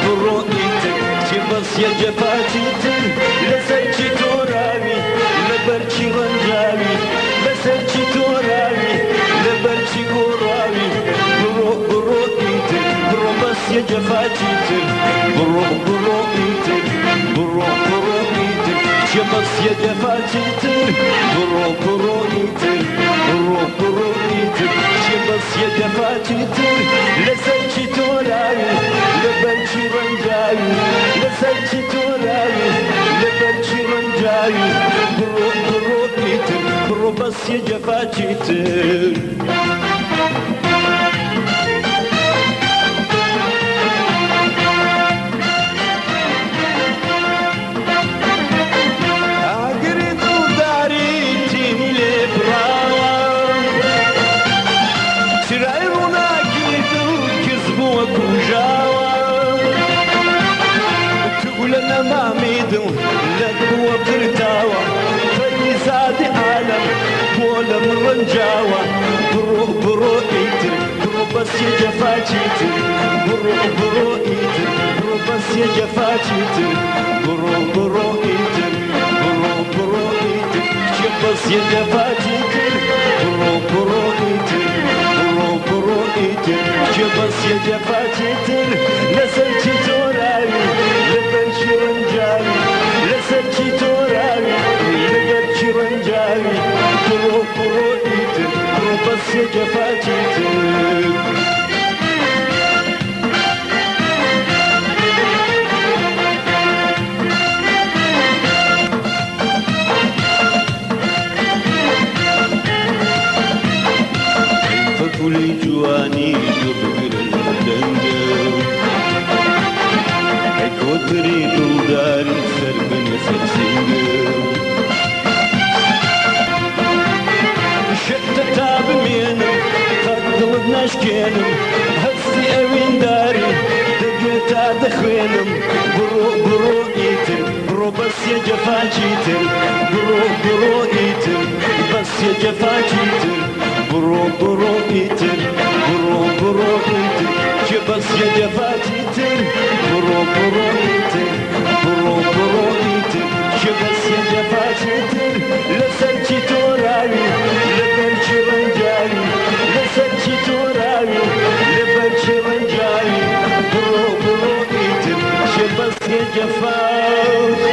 بڕۆئیتر چێ بەسیە جەفاچیتر لەسەرچی تۆراوی لەبەرچی ڕەنجاوی لەسەرچی تۆراوی لەبەرچی گۆڕاوی بڕۆئیتر بڕۆ بەسیە جەفاچیتر بڕۆئیتر بڕۆئیتر چێ بەسیە جەفاچیتر بڕۆئیتر بڕۆئیتر چێ بەسیە جەفاچیتر لەسەرچی تۆراوی لەبەرچی ڕەنجاوی لەسەرچی تۆراوی لەبەرچی ڕەنجاوی بڕۆئیتر بڕۆ بەسیە جەفاچیتر ماميدو لقوة برتاوة فيزاد عالم بولا من رنجاوة بروئيتر برو بس يجفاجيتر بروئيتر برو بس يجفاجيتر بروئيتر بروئيتر بس يجفاجيتر بروئيتر بروئيتر بس يجفاجيتر لسلتي توراوي لبرشي رنجاوي لسلتي توراوي لبرشي رنجاوي بروئيتر بس يجفاجيتر فكلي جواني جبر الدنجر هيكوتري دودار سربن سرسنجر شئت تاب مينم فضل نشكينم هسي اوين داري دقيتا دخوينم بروئيتر برو بس يجفاجيتر بروئيتر بس يجفاجيتر بروئيتر بروئيتر بس يجفاجيتر بروئيتر بروئيتر بس يجفاجيتر لسرچي توراوي لبرچي رنجاوي لسرچي توراوي لبرچي رنجاوي بروئيتر بس يجفاجيتر